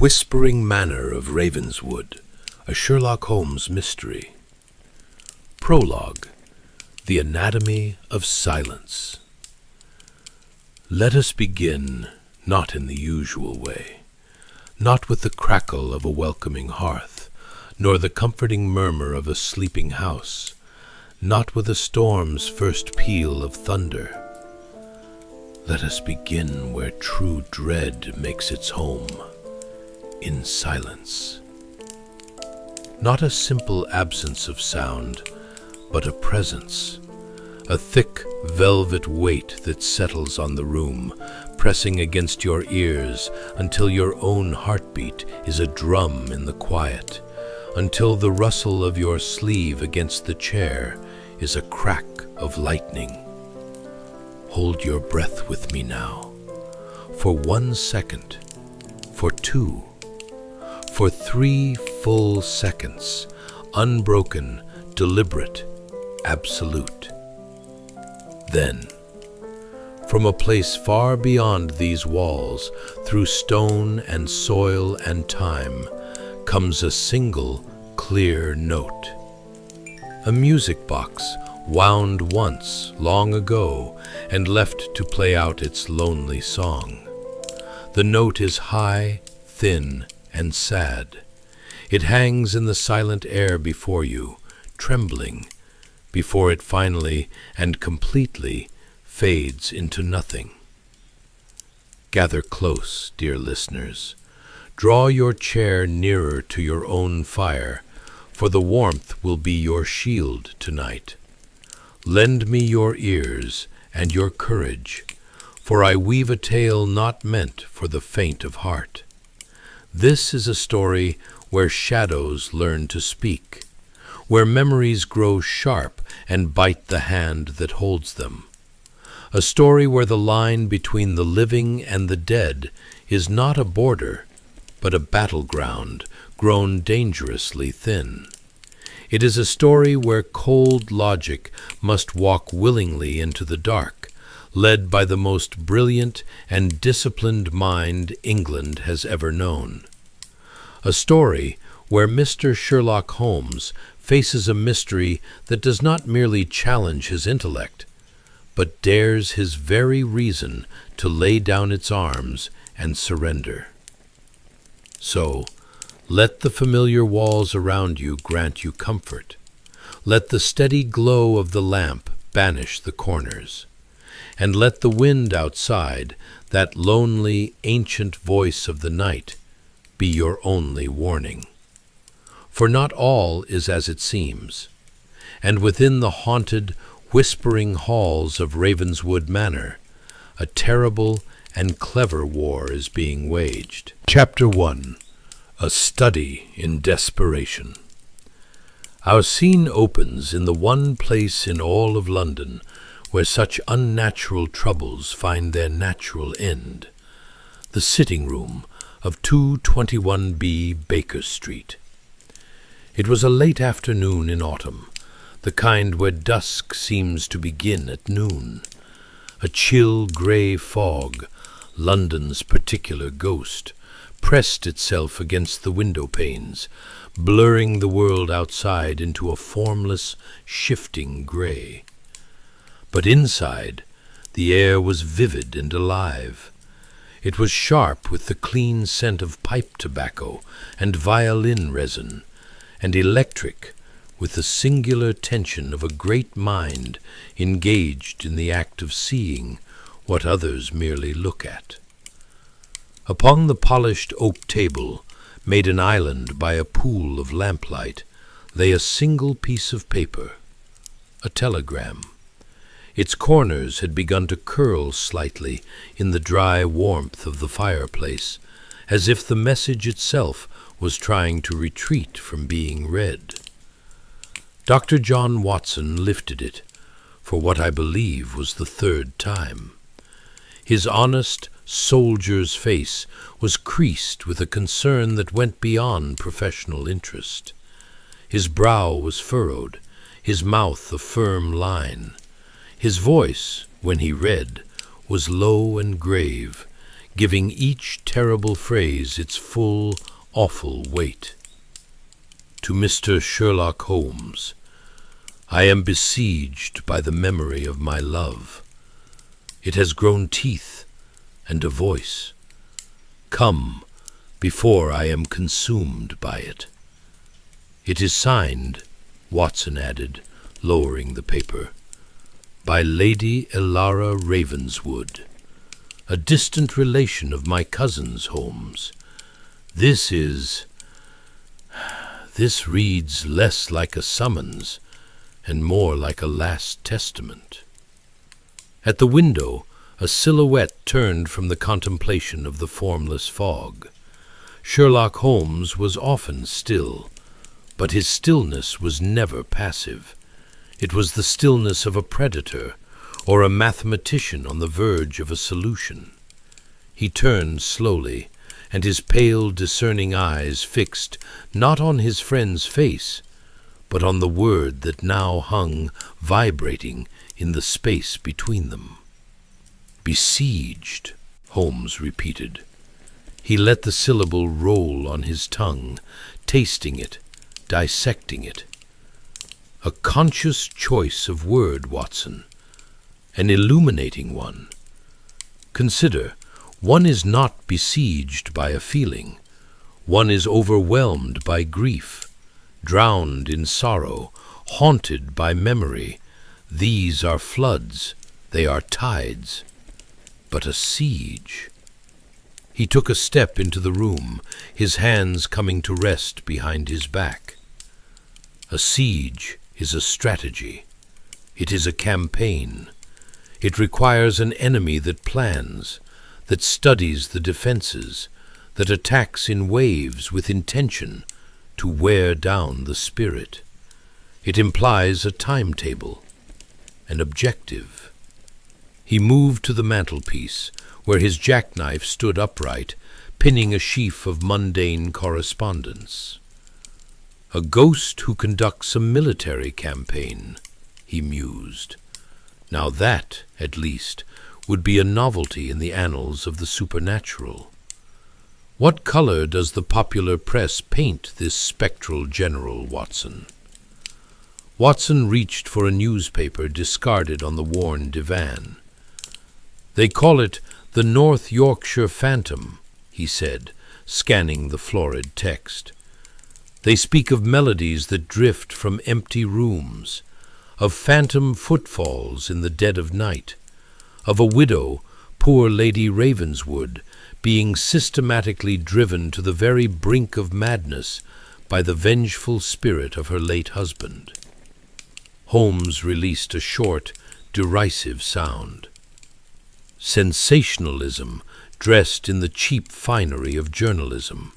Whispering Manor of Ravenswood, a Sherlock Holmes mystery. Prologue, The Anatomy of Silence. Let us begin not in the usual way, not with the crackle of a welcoming hearth, nor the comforting murmur of a sleeping house, not with a storm's first peal of thunder. Let us begin where true dread makes its home, in silence. Not a simple absence of sound, but a presence, a thick velvet weight that settles on the room, pressing against your ears until your own heartbeat is a drum in the quiet, until the rustle of your sleeve against the chair is a crack of lightning. Hold your breath with me now, for 1 second, for 2, for 3 full seconds, unbroken, deliberate, absolute. Then, from a place far beyond these walls, through stone and soil and time, comes a single, clear note. A music box wound once, long ago, and left to play out its lonely song. The note is high, thin, and sad. It hangs in the silent air before you, trembling, before it finally and completely fades into nothing. Gather close, dear listeners. Draw your chair nearer to your own fire, for the warmth will be your shield tonight. Lend me your ears and your courage, for I weave a tale not meant for the faint of heart. This is a story where shadows learn to speak, where memories grow sharp and bite the hand that holds them. A story where the line between the living and the dead is not a border, but a battleground grown dangerously thin. It is a story where cold logic must walk willingly into the dark, led by the most brilliant and disciplined mind England has ever known. A story where Mr. Sherlock Holmes faces a mystery that does not merely challenge his intellect, but dares his very reason to lay down its arms and surrender. So, let the familiar walls around you grant you comfort. Let the steady glow of the lamp banish the corners. And let the wind outside, that lonely, ancient voice of the night, be your only warning. For not all is as it seems, and within the haunted, whispering halls of Ravenswood Manor, a terrible and clever war is being waged. Chapter 1. A Study in Desperation. Our scene opens in the one place in all of London where such unnatural troubles find their natural end, the sitting room of 221B Baker Street. It was a late afternoon in autumn, the kind where dusk seems to begin at noon. A chill grey fog, London's particular ghost, pressed itself against the window panes, blurring the world outside into a formless, shifting grey. But inside, the air was vivid and alive. It was sharp with the clean scent of pipe tobacco and violin resin, and electric with the singular tension of a great mind engaged in the act of seeing what others merely look at. Upon the polished oak table, made an island by a pool of lamplight, lay a single piece of paper, a telegram. Its corners had begun to curl slightly in the dry warmth of the fireplace, as if the message itself was trying to retreat from being read. Dr. John Watson lifted it, for what I believe was the 3rd time. His honest, soldier's face was creased with a concern that went beyond professional interest. His brow was furrowed, his mouth a firm line. His voice, when he read, was low and grave, giving each terrible phrase its full, awful weight. To Mr. Sherlock Holmes, I am besieged by the memory of my love. It has grown teeth and a voice. Come, before I am consumed by it. It is signed, Watson added, lowering the paper, by Lady Elara Ravenswood, a distant relation of my cousin's, Holmes. This reads less like a summons and more like a last testament. At the window, a silhouette turned from the contemplation of the formless fog. Sherlock Holmes was often still, but his stillness was never passive. It was the stillness of a predator or a mathematician on the verge of a solution. He turned slowly, and his pale, discerning eyes fixed not on his friend's face, but on the word that now hung vibrating in the space between them. Besieged, Holmes repeated. He let the syllable roll on his tongue, tasting it, dissecting it. A conscious choice of word, Watson, an illuminating one. Consider, one is not besieged by a feeling. One is overwhelmed by grief, drowned in sorrow, haunted by memory. These are floods, they are tides. But a siege. He took a step into the room, his hands coming to rest behind his back. A siege is a strategy. It is a campaign. It requires an enemy that plans, that studies the defenses, that attacks in waves with intention to wear down the spirit. It implies a timetable, an objective. He moved to the mantelpiece, where his jackknife stood upright, pinning a sheaf of mundane correspondence. A ghost who conducts a military campaign, he mused. Now that, at least, would be a novelty in the annals of the supernatural. What color does the popular press paint this spectral general, Watson? Watson reached for a newspaper discarded on the worn divan. They call it the North Yorkshire Phantom, he said, scanning the florid text. They speak of melodies that drift from empty rooms, of phantom footfalls in the dead of night, of a widow, poor Lady Ravenswood, being systematically driven to the very brink of madness by the vengeful spirit of her late husband. Holmes released a short, derisive sound. Sensationalism dressed in the cheap finery of journalism.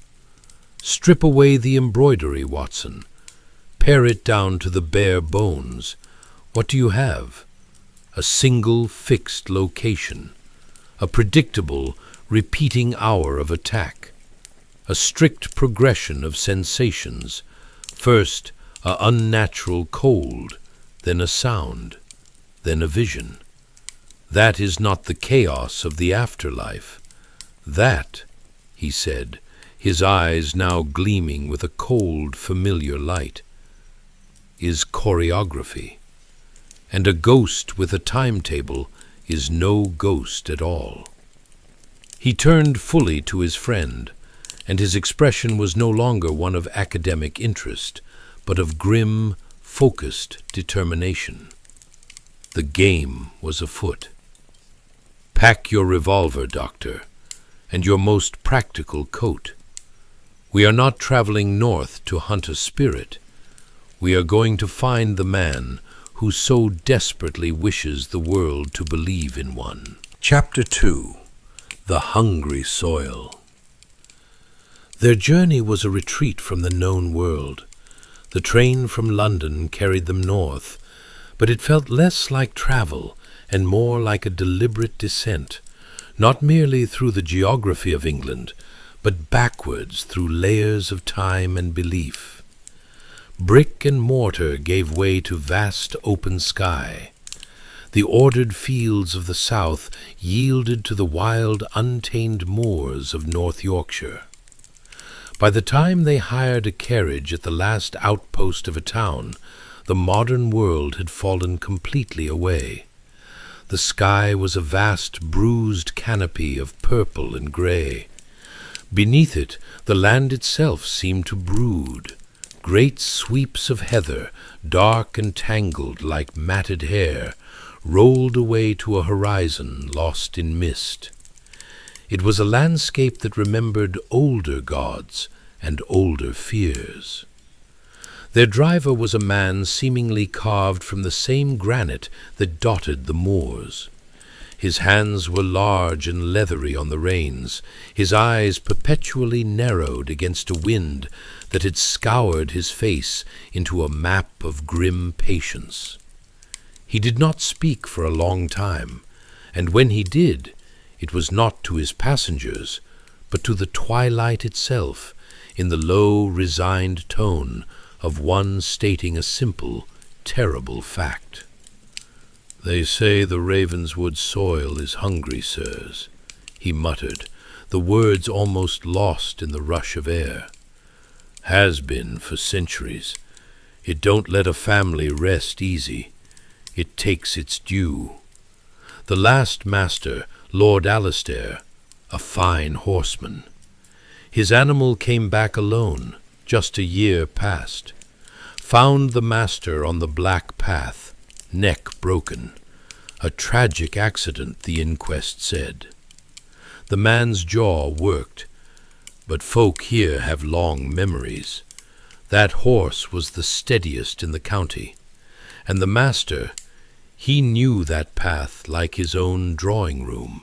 Strip away the embroidery, Watson. Pare it down to the bare bones. What do you have? A single fixed location, a predictable, repeating hour of attack, a strict progression of sensations, first a unnatural cold, then a sound, then a vision. That is not the chaos of the afterlife. That, he said, his eyes now gleaming with a cold, familiar light, is choreography. And a ghost with a timetable is no ghost at all. He turned fully to his friend, and his expression was no longer one of academic interest, but of grim, focused determination. The game was afoot. Pack your revolver, Doctor, and your most practical coat. We are not traveling north to hunt a spirit. We are going to find the man who so desperately wishes the world to believe in one. Chapter 2. The Hungry Soil. Their journey was a retreat from the known world. The train from London carried them north, but it felt less like travel and more like a deliberate descent, not merely through the geography of England, but backwards through layers of time and belief. Brick and mortar gave way to vast open sky. The ordered fields of the south yielded to the wild, untamed moors of North Yorkshire. By the time they hired a carriage at the last outpost of a town, the modern world had fallen completely away. The sky was a vast bruised canopy of purple and grey. Beneath it, the land itself seemed to brood. Great sweeps of heather, dark and tangled like matted hair, rolled away to a horizon lost in mist. It was a landscape that remembered older gods and older fears. Their driver was a man seemingly carved from the same granite that dotted the moors. His hands were large and leathery on the reins, his eyes perpetually narrowed against a wind that had scoured his face into a map of grim patience. He did not speak for a long time, and when he did, it was not to his passengers, but to the twilight itself, in the low, resigned tone of one stating a simple, terrible fact. "They say the Ravenswood soil is hungry, sirs," he muttered, the words almost lost in the rush of air. "Has been for centuries. It don't let a family rest easy. It takes its due. The last master, Lord Alistair, a fine horseman. His animal came back alone, just a year past. Found the master on the black path, neck broken. A tragic accident, the inquest said. The man's jaw worked, but folk here have long memories. That horse was the steadiest in the county, and the master, he knew that path like his own drawing-room,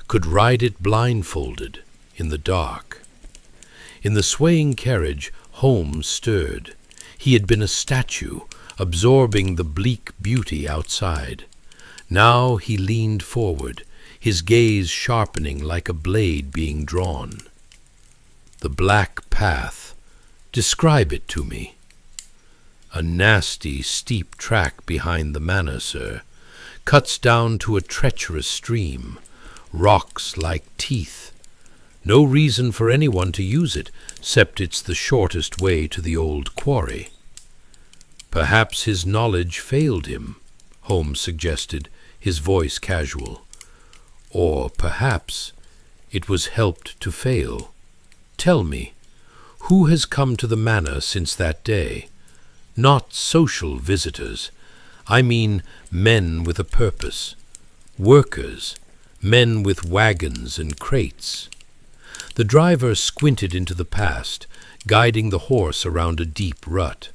could ride it blindfolded in the dark. In the swaying carriage, Holmes stirred. He had been a statue, absorbing the bleak beauty outside. Now he leaned forward, his gaze sharpening like a blade being drawn. "The black path. Describe it to me." "A nasty, steep track behind the manor, sir. Cuts down to a treacherous stream. Rocks like teeth. No reason for anyone to use it, except it's the shortest way to the old quarry." "Perhaps his knowledge failed him," Holmes suggested, his voice casual. "Or perhaps it was helped to fail. Tell me, who has come to the manor since that day? Not social visitors. I mean men with a purpose. Workers, men with wagons and crates." The driver squinted into the past, guiding the horse around a deep rut.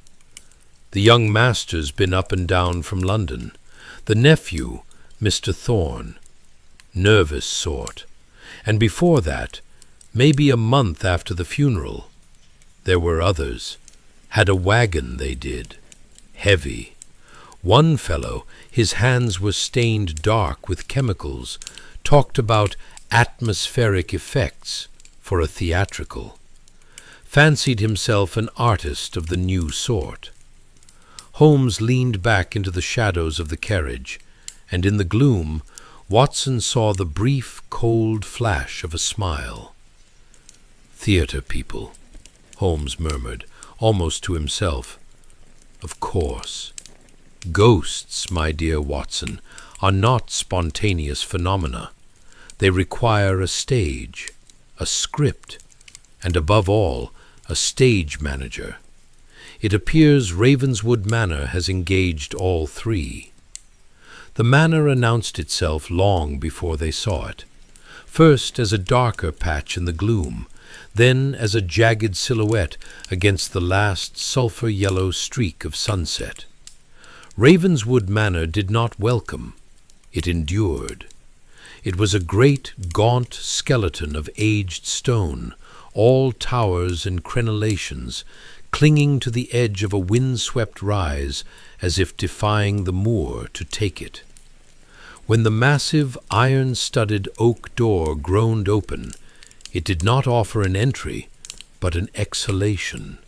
"The young master's been up and down from London. The nephew, Mr. Thorne. Nervous sort. And before that, maybe a month after the funeral, there were others. Had a wagon, they did. Heavy. One fellow, his hands were stained dark with chemicals, talked about atmospheric effects for a theatrical. Fancied himself an artist of the new sort." Holmes leaned back into the shadows of the carriage, and in the gloom Watson saw the brief, cold flash of a smile. "Theatre people," Holmes murmured, almost to himself. "Of course. Ghosts, my dear Watson, are not spontaneous phenomena. They require a stage, a script, and above all, a stage manager. It appears Ravenswood Manor has engaged all three." The manor announced itself long before they saw it, first as a darker patch in the gloom, then as a jagged silhouette against the last sulphur-yellow streak of sunset. Ravenswood Manor did not welcome, it endured. It was a great, gaunt skeleton of aged stone, all towers and crenellations, clinging to the edge of a wind-swept rise as if defying the moor to take it. When the massive, iron-studded oak door groaned open, it did not offer an entry, but an exhalation.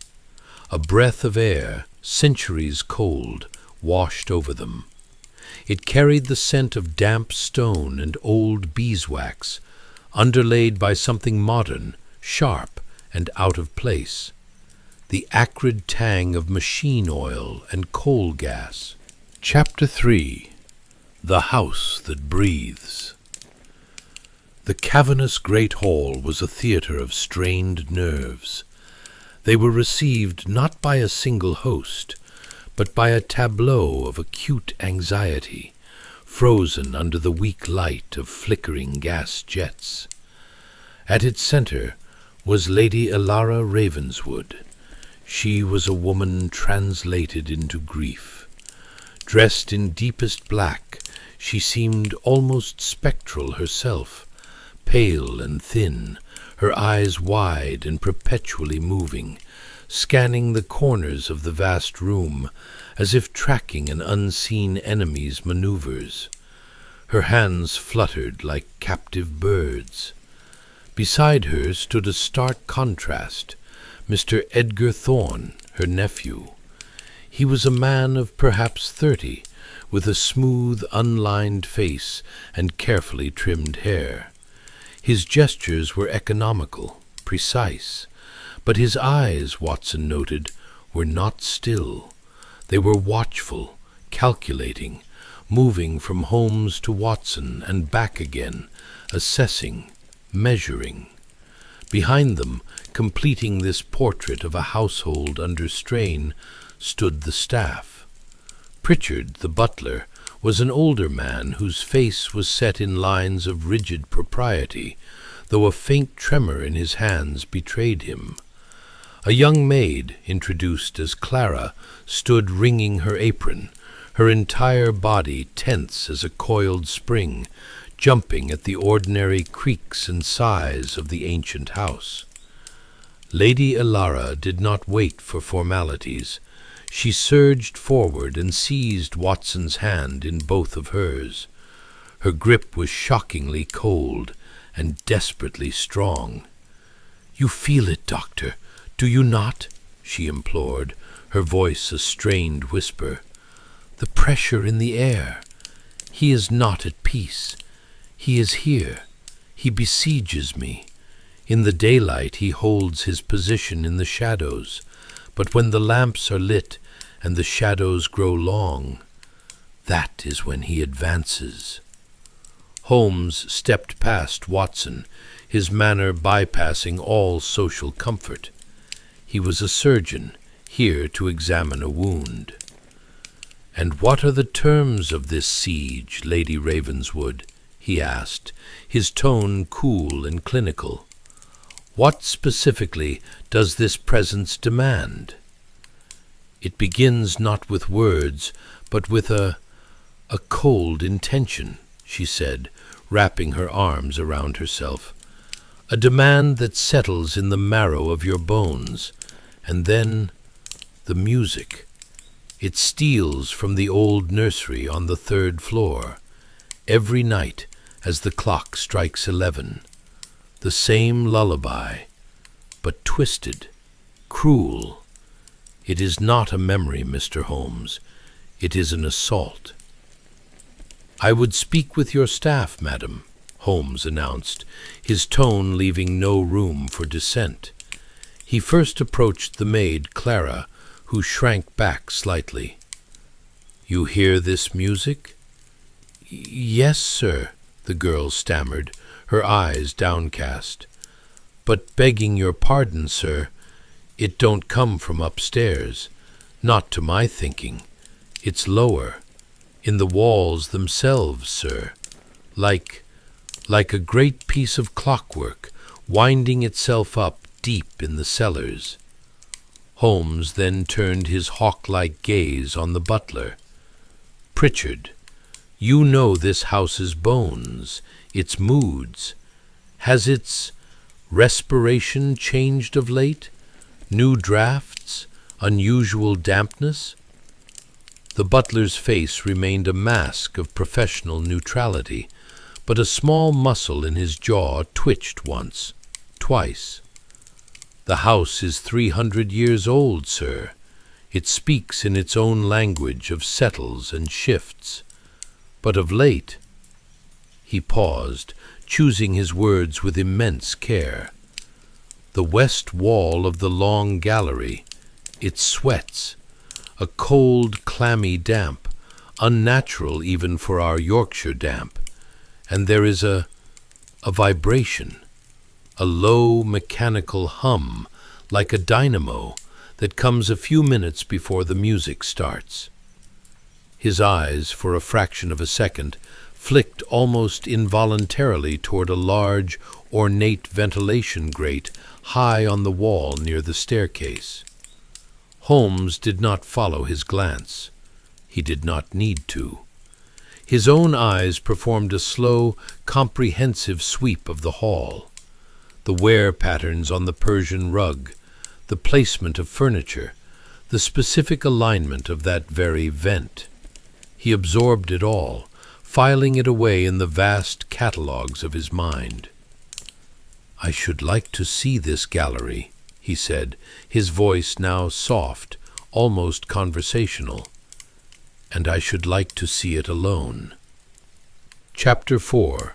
A breath of air, centuries cold, washed over them. It carried the scent of damp stone and old beeswax, underlaid by something modern, sharp, and out of place. The acrid tang of machine oil and coal gas. Chapter 3. The House That Breathes. The cavernous great hall was a theatre of strained nerves. They were received not by a single host, but by a tableau of acute anxiety, frozen under the weak light of flickering gas jets. At its centre was Lady Elara Ravenswood. She was a woman translated into grief. Dressed in deepest black, she seemed almost spectral herself, pale and thin, her eyes wide and perpetually moving, scanning the corners of the vast room as if tracking an unseen enemy's maneuvers. Her hands fluttered like captive birds. Beside her stood a stark contrast, Mr. Edgar Thorne, her nephew. He was a man of perhaps 30, with a smooth, unlined face and carefully trimmed hair. His gestures were economical, precise, but his eyes, Watson noted, were not still. They were watchful, calculating, moving from Holmes to Watson and back again, assessing, measuring. Behind them, completing this portrait of a household under strain, stood the staff. Pritchard, the butler, was an older man whose face was set in lines of rigid propriety, though a faint tremor in his hands betrayed him. A young maid, introduced as Clara, stood wringing her apron, her entire body tense as a coiled spring, jumping at the ordinary creaks and sighs of the ancient house. Lady Elara did not wait for formalities. She surged forward and seized Watson's hand in both of hers. Her grip was shockingly cold and desperately strong. "You feel it, Doctor, do you not?" she implored, her voice a strained whisper. "The pressure in the air. He is not at peace. He is here. He besieges me. In the daylight he holds his position in the shadows, but when the lamps are lit and the shadows grow long, that is when he advances." Holmes stepped past Watson, his manner bypassing all social comfort. He was a surgeon, here to examine a wound. "And what are the terms of this siege, Lady Ravenswood?" he asked, his tone cool and clinical. "What specifically does this presence demand?" "It begins not with words, but with a cold intention," she said, wrapping her arms around herself. "A demand that settles in the marrow of your bones. And then the music. It steals from the old nursery on the 3rd floor, every night as the clock strikes 11. The same lullaby, but twisted, cruel. It is not a memory, Mr. Holmes. It is an assault." "I would speak with your staff, madam," Holmes announced, his tone leaving no room for dissent. He first approached the maid, Clara, who shrank back slightly. "You hear this music?" "Yes, sir," the girl stammered, her eyes downcast. "But begging your pardon, sir, it don't come from upstairs. Not to my thinking. It's lower, in the walls themselves, sir, like a great piece of clockwork, winding itself up deep in the cellars." Holmes then turned his hawk-like gaze on the butler. "Pritchard, you know this house's bones, its moods. Has its respiration changed of late? New drafts? Unusual dampness?" The butler's face remained a mask of professional neutrality, but a small muscle in his jaw twitched once, twice. "The house is 300 years old, sir. It speaks in its own language of settles and shifts. But of late—" He paused, choosing his words with immense care. "The west wall of the long gallery, it sweats, a cold, clammy damp, unnatural even for our Yorkshire damp, and there is a vibration, a low mechanical hum, like a dynamo, that comes a few minutes before the music starts." His eyes, for a fraction of a second, flicked almost involuntarily toward a large, ornate ventilation grate high on the wall near the staircase. Holmes did not follow his glance. He did not need to. His own eyes performed a slow, comprehensive sweep of the hall. The wear patterns on the Persian rug, the placement of furniture, the specific alignment of that very vent. He absorbed it all, filing it away in the vast catalogues of his mind. "I should like to see this gallery," he said, his voice now soft, almost conversational. "And I should like to see it alone." Chapter 4.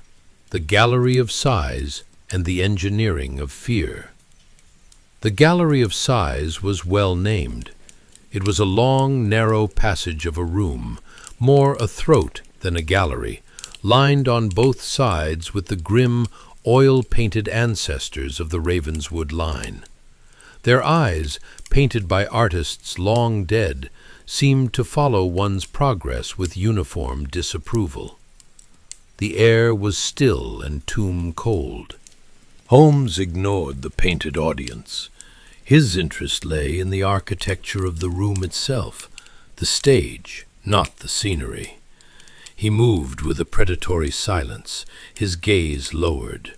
The Gallery of Sighs and the Engineering of Fear. The Gallery of Sighs was well named. It was a long, narrow passage of a room, more a throat than a gallery, lined on both sides with the grim, oil-painted ancestors of the Ravenswood line. Their eyes, painted by artists long dead, seemed to follow one's progress with uniform disapproval. The air was still and tomb-cold. Holmes ignored the painted audience. His interest lay in the architecture of the room itself, the stage, not the scenery. He moved with a predatory silence, his gaze lowered.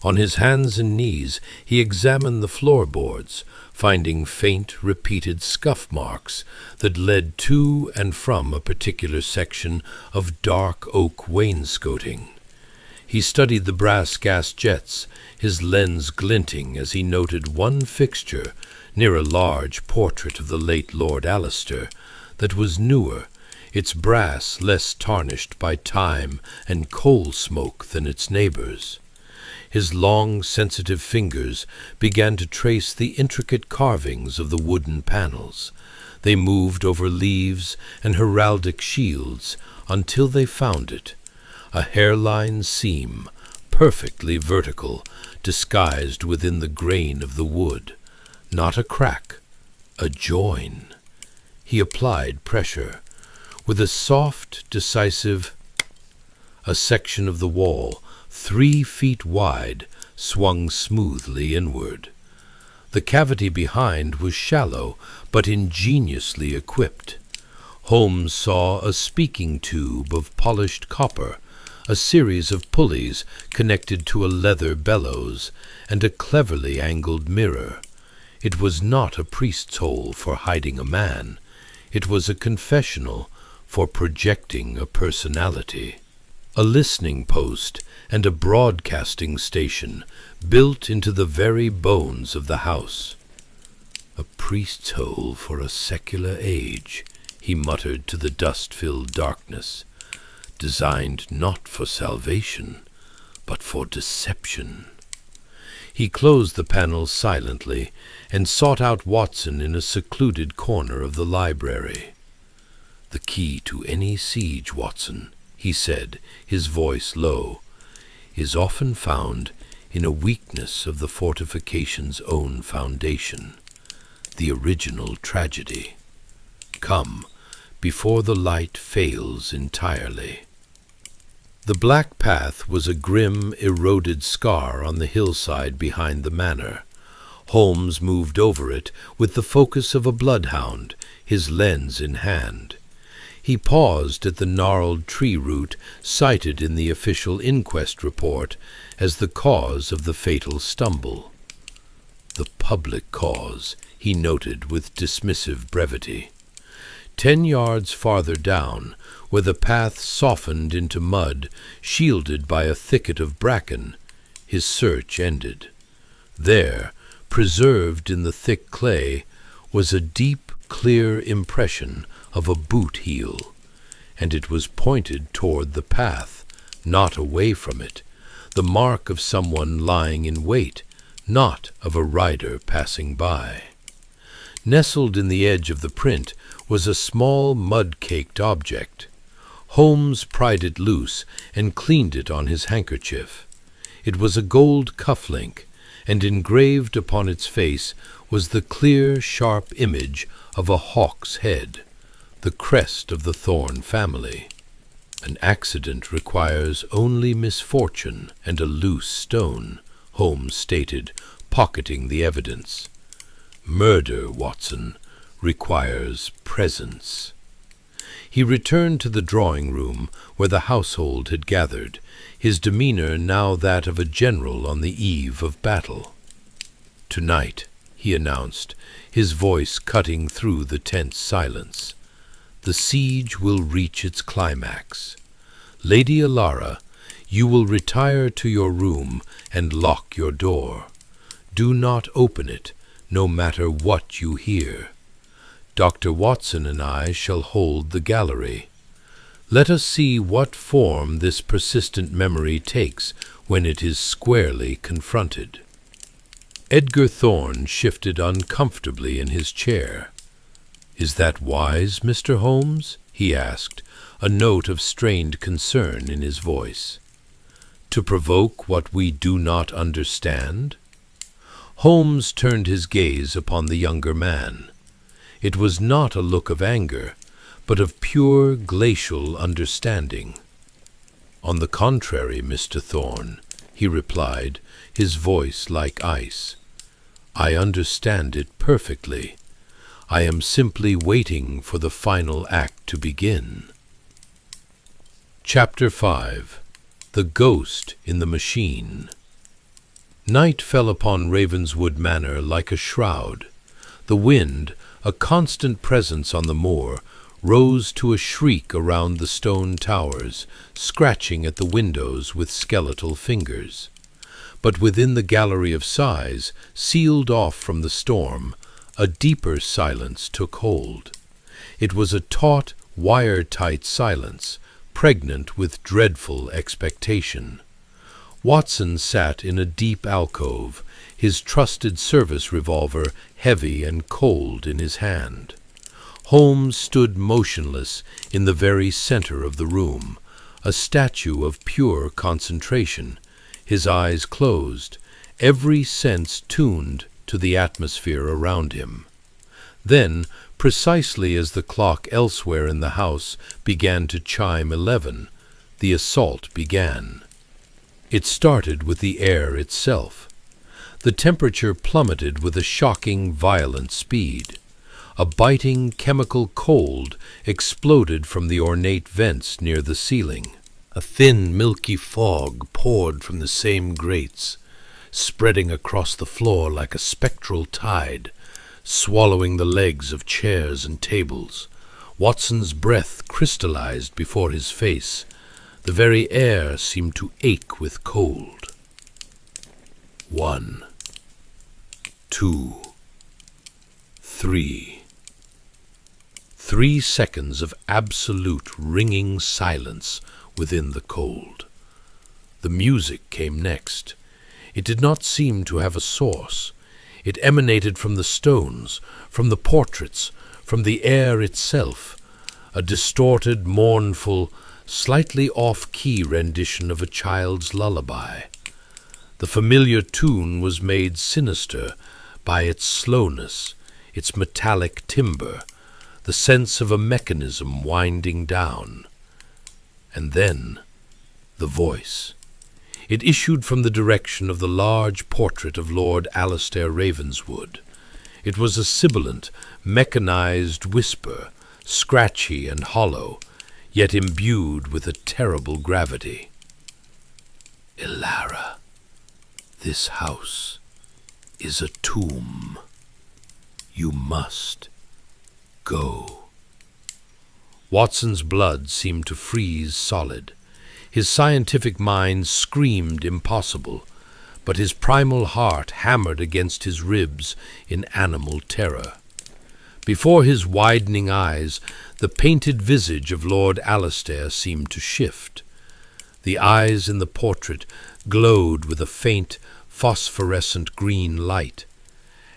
On his hands and knees he examined the floorboards, finding faint, repeated scuff marks that led to and from a particular section of dark oak wainscoting. He studied the brass gas jets, his lens glinting as he noted one fixture near a large portrait of the late Lord Alistair that was newer, its brass less tarnished by time and coal smoke than its neighbors. His long, sensitive fingers began to trace the intricate carvings of the wooden panels. They moved over leaves and heraldic shields until they found it, a hairline seam, perfectly vertical, disguised within the grain of the wood. Not a crack, a join. He applied pressure. With a soft, decisive, a section of the wall, 3 feet wide, swung smoothly inward. The cavity behind was shallow, but ingeniously equipped. Holmes saw a speaking tube of polished copper, a series of pulleys connected to a leather bellows, and a cleverly angled mirror. It was not a priest's hole for hiding a man. It was a confessional for projecting a personality. A listening post and a broadcasting station built into the very bones of the house. "A priest's hole for a secular age," he muttered to the dust-filled darkness, "designed not for salvation, but for deception." He closed the panels silently and sought out Watson in a secluded corner of the library. "The key to any siege, Watson," he said, his voice low, "is often found in a weakness of the fortification's own foundation, the original tragedy. Come, before the light fails entirely." The black path was a grim, eroded scar on the hillside behind the manor. Holmes moved over it with the focus of a bloodhound, his lens in hand. He paused at the gnarled tree root cited in the official inquest report as the cause of the fatal stumble. "The public cause," he noted with dismissive brevity. 10 yards farther down, where the path softened into mud, shielded by a thicket of bracken, his search ended. There, preserved in the thick clay, was a deep, clear impression of a boot heel, and it was pointed toward the path, not away from it, the mark of someone lying in wait, not of a rider passing by. Nestled in the edge of the print was a small mud-caked object. Holmes pried it loose and cleaned it on his handkerchief. It was a gold cuff-link, and engraved upon its face was the clear, sharp image of a hawk's head, the crest of the Thorn family. An accident requires only misfortune and a loose stone, Holmes stated, pocketing the evidence. Murder, Watson, requires presence. He returned to the drawing-room where the household had gathered, his demeanor now that of a general on the eve of battle. "Tonight," he announced, his voice cutting through the tense silence, "the siege will reach its climax. Lady Elara, you will retire to your room and lock your door. Do not open it, no matter what you hear. Dr. Watson and I shall hold the gallery. Let us see what form this persistent memory takes when it is squarely confronted." Edgar Thorne shifted uncomfortably in his chair. "Is that wise, Mr. Holmes?" he asked, a note of strained concern in his voice. "To provoke what we do not understand?" Holmes turned his gaze upon the younger man. It was not a look of anger, but of pure glacial understanding. "On the contrary, Mr. Thorne," he replied, his voice like ice. "I understand it perfectly. I am simply waiting for the final act to begin." Chapter 5. The Ghost in the Machine. Night fell upon Ravenswood Manor like a shroud. The wind, a constant presence on the moor, rose to a shriek around the stone towers, scratching at the windows with skeletal fingers. But within the gallery of sighs, sealed off from the storm, a deeper silence took hold. It was a taut, wire-tight silence, pregnant with dreadful expectation. Watson sat in a deep alcove, his trusted service revolver heavy and cold in his hand. Holmes stood motionless in the very center of the room, a statue of pure concentration, his eyes closed, every sense tuned to the atmosphere around him. Then, precisely as the clock elsewhere in the house began to chime 11, the assault began. It started with the air itself. The temperature plummeted with a shocking, violent speed. A biting chemical cold exploded from the ornate vents near the ceiling. A thin, milky fog poured from the same grates, spreading across the floor like a spectral tide, swallowing the legs of chairs and tables. Watson's breath crystallized before his face. The very air seemed to ache with cold. 1, 2, 3. 3 seconds of absolute ringing silence within the cold. The music came next. It did not seem to have a source. It emanated from the stones, from the portraits, from the air itself, a distorted, mournful, slightly off-key rendition of a child's lullaby. The familiar tune was made sinister by its slowness, its metallic timbre, the sense of a mechanism winding down. And then the voice. It issued from the direction of the large portrait of Lord Alistair Ravenswood. It was a sibilant, mechanized whisper, scratchy and hollow, yet imbued with a terrible gravity. "Elara, this house is a tomb. You must go." Watson's blood seemed to freeze solid. His scientific mind screamed impossible, but his primal heart hammered against his ribs in animal terror. Before his widening eyes, the painted visage of Lord Alistair seemed to shift. The eyes in the portrait glowed with a faint, phosphorescent green light,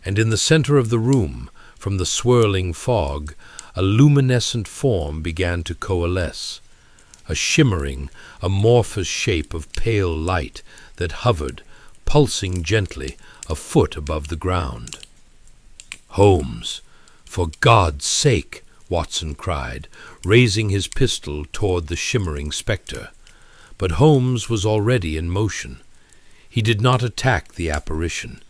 and in the center of the room, from the swirling fog, a luminescent form began to coalesce, a shimmering, amorphous shape of pale light that hovered, pulsing gently, a foot above the ground. "Holmes, for God's sake!" Watson cried, raising his pistol toward the shimmering spectre. But Holmes was already in motion. He did not attack the apparition.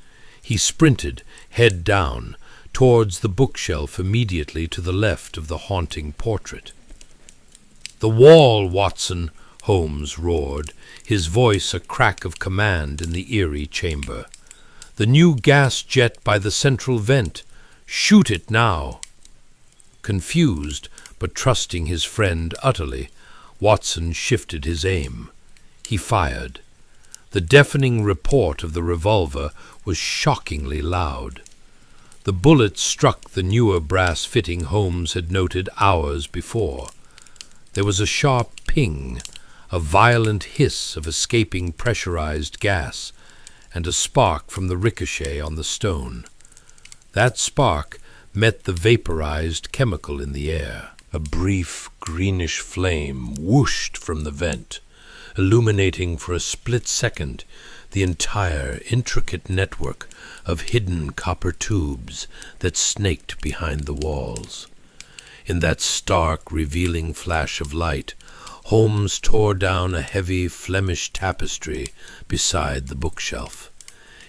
He sprinted, head down, towards the bookshelf immediately to the left of the haunting portrait. "The wall, Watson!" Holmes roared, his voice a crack of command in the eerie chamber. "The new gas jet by the central vent! Shoot it now!" Confused, but trusting his friend utterly, Watson shifted his aim. He fired. The deafening report of the revolver was shockingly loud. The bullet struck the newer brass fitting Holmes had noted hours before. There was a sharp ping, a violent hiss of escaping pressurized gas, and a spark from the ricochet on the stone. That spark met the vaporized chemical in the air. A brief greenish flame whooshed from the vent, illuminating for a split second the entire intricate network of hidden copper tubes that snaked behind the walls. In that stark, revealing flash of light, Holmes tore down a heavy Flemish tapestry beside the bookshelf.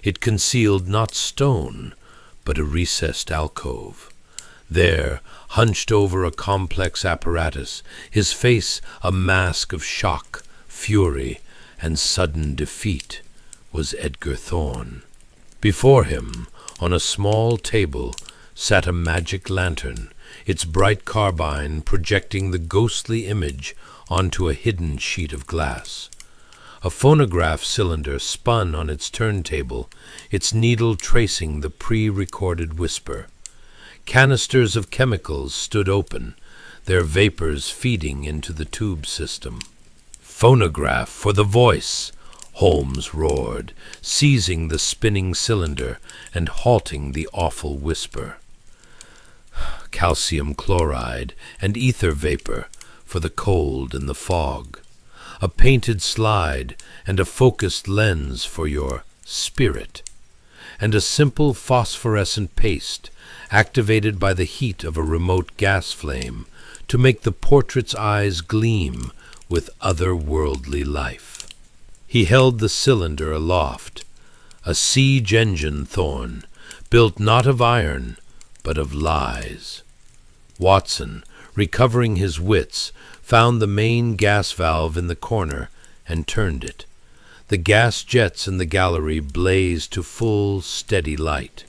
It concealed not stone, but a recessed alcove. There, hunched over a complex apparatus, his face a mask of shock, fury, and sudden defeat, was Edgar Thorne. Before him, on a small table, sat a magic lantern, its bright carbine projecting the ghostly image onto a hidden sheet of glass. A phonograph cylinder spun on its turntable, its needle tracing the pre-recorded whisper. Canisters of chemicals stood open, their vapors feeding into the tube system. "Phonograph for the voice!" Holmes roared, seizing the spinning cylinder and halting the awful whisper. Calcium chloride and ether vapor for the cold and the fog. A painted slide and a focused lens for your spirit, and a simple phosphorescent paste activated by the heat of a remote gas flame to make the portrait's eyes gleam with otherworldly life. He held the cylinder aloft, a siege engine, Thorne, built not of iron, but of lies. Watson, recovering his wits, found the main gas valve in the corner and turned it. The gas jets in the gallery blazed to full, steady light.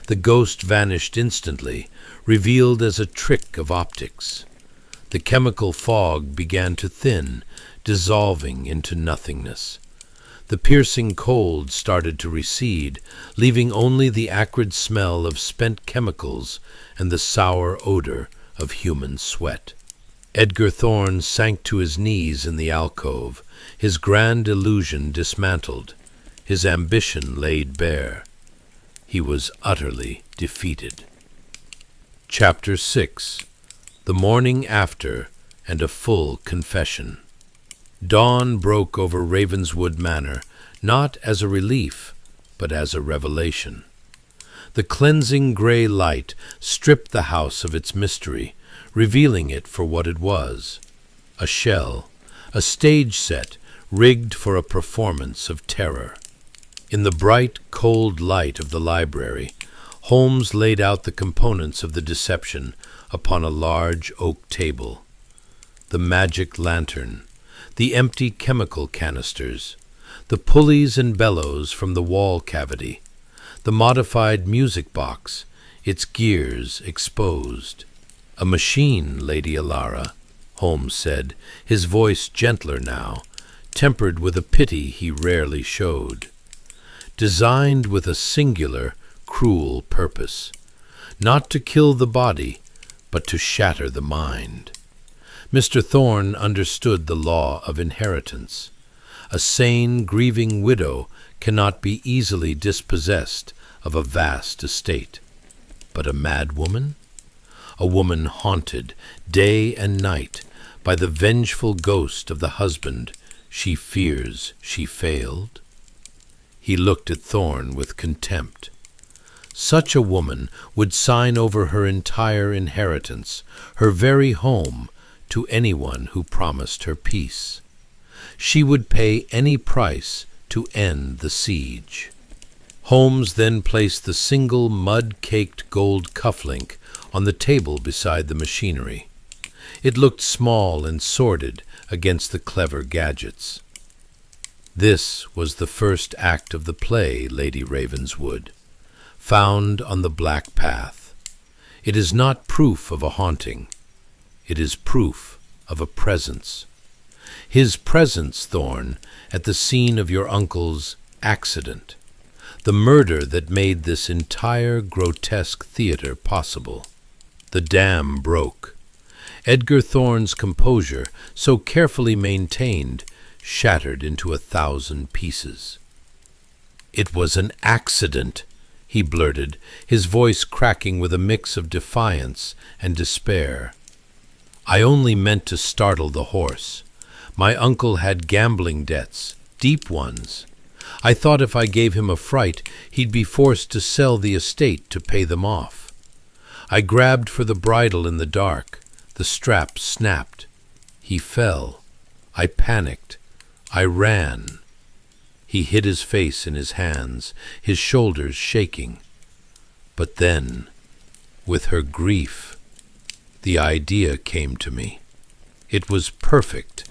The ghost vanished instantly, revealed as a trick of optics. The chemical fog began to thin, dissolving into nothingness. The piercing cold started to recede, leaving only the acrid smell of spent chemicals and the sour odor of human sweat. Edgar Thorne sank to his knees in the alcove, his grand illusion dismantled, his ambition laid bare. He was utterly defeated. Chapter 6. The Morning After and a Full Confession. Dawn broke over Ravenswood Manor, not as a relief, but as a revelation. The cleansing gray light stripped the house of its mystery, revealing it for what it was, a shell, a stage set rigged for a performance of terror. In the bright, cold light of the library, Holmes laid out the components of the deception upon a large oak table. The magic lantern, the empty chemical canisters, the pulleys and bellows from the wall cavity, the modified music box, its gears exposed. "A machine, Lady Elara," Holmes said, his voice gentler now, tempered with a pity he rarely showed. "Designed with a singular, cruel purpose. not to kill the body, but to shatter the mind. Mr. Thorne understood the law of inheritance. A sane, grieving widow cannot be easily dispossessed of a vast estate. But a mad woman? A woman haunted, day and night, by the vengeful ghost of the husband she fears she failed? He looked at Thorne with contempt. Such a woman would sign over her entire inheritance, her very home, to anyone who promised her peace. She would pay any price to end the siege. Holmes then placed the single mud-caked gold cufflink on the table beside the machinery. It looked small and sordid against the clever gadgets. This was the first act of the play, Lady Ravenswood, found on the black path. It is not proof of a haunting. It is proof of a presence. His presence, Thorne, at the scene of your uncle's accident. The murder that made this entire grotesque theater possible. The dam broke. Edgar Thorne's composure, so carefully maintained, shattered into 1,000 pieces. "It was an accident," he blurted, his voice cracking with a mix of defiance and despair. "I only meant to startle the horse. My uncle had gambling debts, deep ones. I thought if I gave him a fright, he'd be forced to sell the estate to pay them off. I grabbed for the bridle in the dark. The strap snapped. He fell. I panicked. I ran." He hid his face in his hands, his shoulders shaking. But then, with her grief, the idea came to me. It was perfect.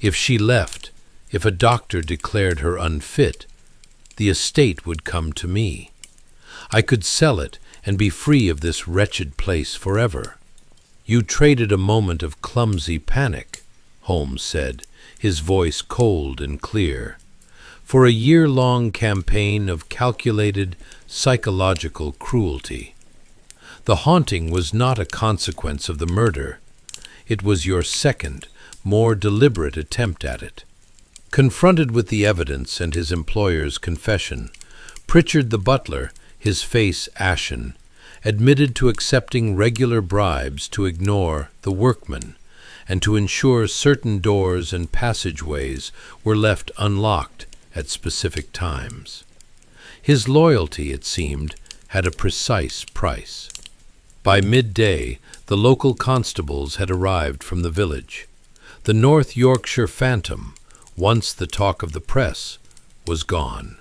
If she left, if a doctor declared her unfit, the estate would come to me. I could sell it and be free of this wretched place forever. "You traded a moment of clumsy panic," Holmes said, his voice cold and clear, "for a year-long campaign of calculated psychological cruelty. The haunting was not a consequence of the murder. It was your second, more deliberate attempt at it." Confronted with the evidence and his employer's confession, Pritchard the butler, his face ashen, admitted to accepting regular bribes to ignore the workmen and to ensure certain doors and passageways were left unlocked at specific times. His loyalty, it seemed, had a precise price. By midday, the local constables had arrived from the village. The North Yorkshire phantom, once the talk of the press, was gone.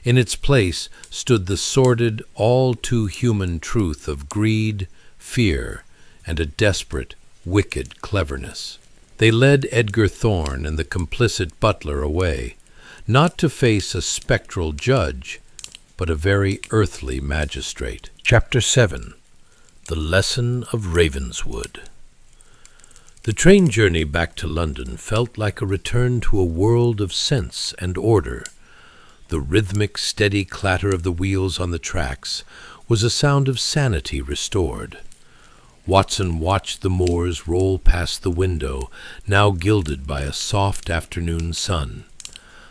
In its place stood the sordid, all-too-human truth of greed, fear, and a desperate, wicked cleverness. They led Edgar Thorne and the complicit butler away, not to face a spectral judge, but a very earthly magistrate. Chapter 7. The Lesson of Ravenswood. The train journey back to London felt like a return to a world of sense and order. The rhythmic, steady clatter of the wheels on the tracks was a sound of sanity restored. Watson watched the moors roll past the window, now gilded by a soft afternoon sun.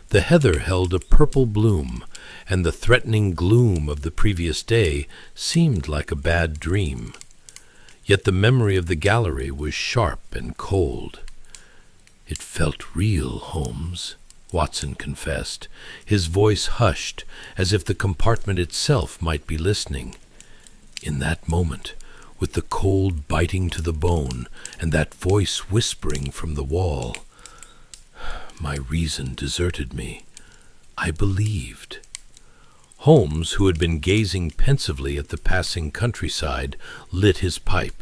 The heather held a purple bloom, and the threatening gloom of the previous day seemed like a bad dream. Yet the memory of the gallery was sharp and cold. "It felt real, Holmes," Watson confessed, his voice hushed, as if the compartment itself might be listening. "In that moment, with the cold biting to the bone, and that voice whispering from the wall, my reason deserted me. I believed." Holmes, who had been gazing pensively at the passing countryside, lit his pipe.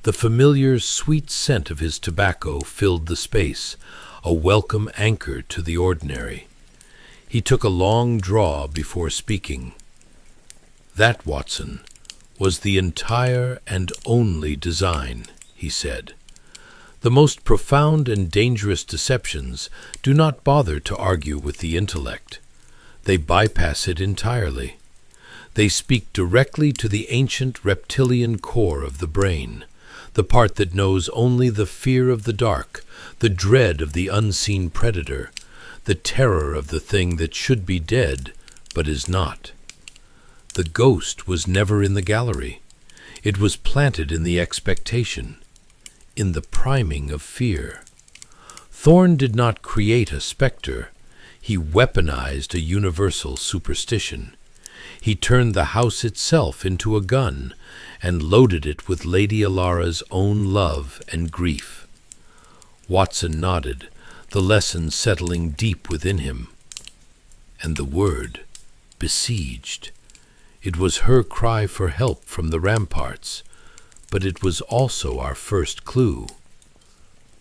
The familiar, sweet scent of his tobacco filled the space, a welcome anchor to the ordinary. He took a long draw before speaking. "That, Watson, was the entire and only design," he said. "The most profound and dangerous deceptions do not bother to argue with the intellect. They bypass it entirely. They speak directly to the ancient reptilian core of the brain, the part that knows only the fear of the dark, the dread of the unseen predator, the terror of the thing that should be dead, but is not. The ghost was never in the gallery. It was planted in the expectation, in the priming of fear. Thorne did not create a spectre. He weaponized a universal superstition. He turned the house itself into a gun and loaded it with Lady Elara's own love and grief. Watson nodded, the lesson settling deep within him. And the word, besieged. It was her cry for help from the ramparts, but it was also our first clue.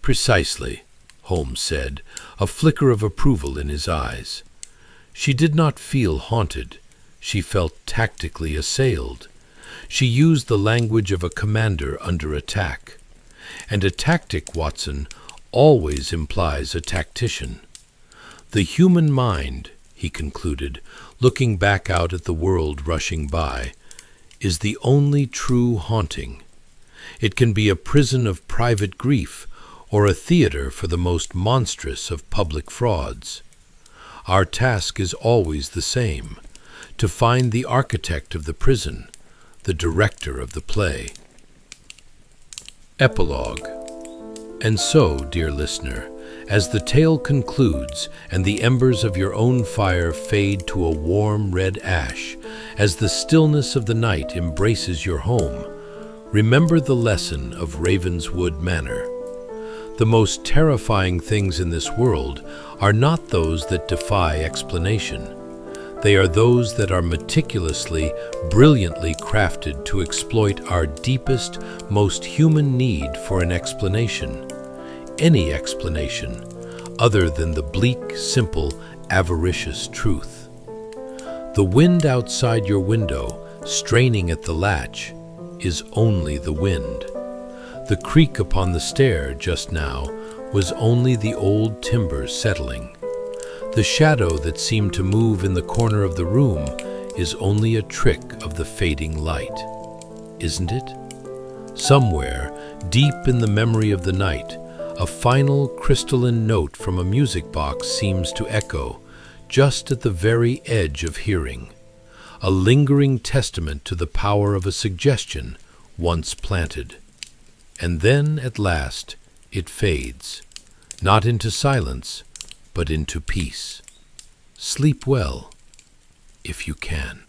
Precisely, Holmes said, a flicker of approval in his eyes. She did not feel haunted. She felt tactically assailed. She used the language of a commander under attack. And a tactic, Watson, always implies a tactician. The human mind, he concluded, looking back out at the world rushing by, is the only true haunting. It can be a prison of private grief or a theater for the most monstrous of public frauds. Our task is always the same, to find the architect of the prison, the director of the play. Epilogue. And so, dear listener, as the tale concludes and the embers of your own fire fade to a warm red ash, as the stillness of the night embraces your home, remember the lesson of Ravenswood Manor. The most terrifying things in this world are not those that defy explanation. They are those that are meticulously, brilliantly crafted to exploit our deepest, most human need for an explanation. Any explanation, other than the bleak, simple, avaricious truth. The wind outside your window, straining at the latch, is only the wind. The creak upon the stair just now was only the old timber settling. The shadow that seemed to move in the corner of the room is only a trick of the fading light, isn't it? Somewhere, deep in the memory of the night, a final crystalline note from a music box seems to echo, just at the very edge of hearing, a lingering testament to the power of a suggestion once planted. And then, at last, it fades, not into silence, but into peace. Sleep well, if you can.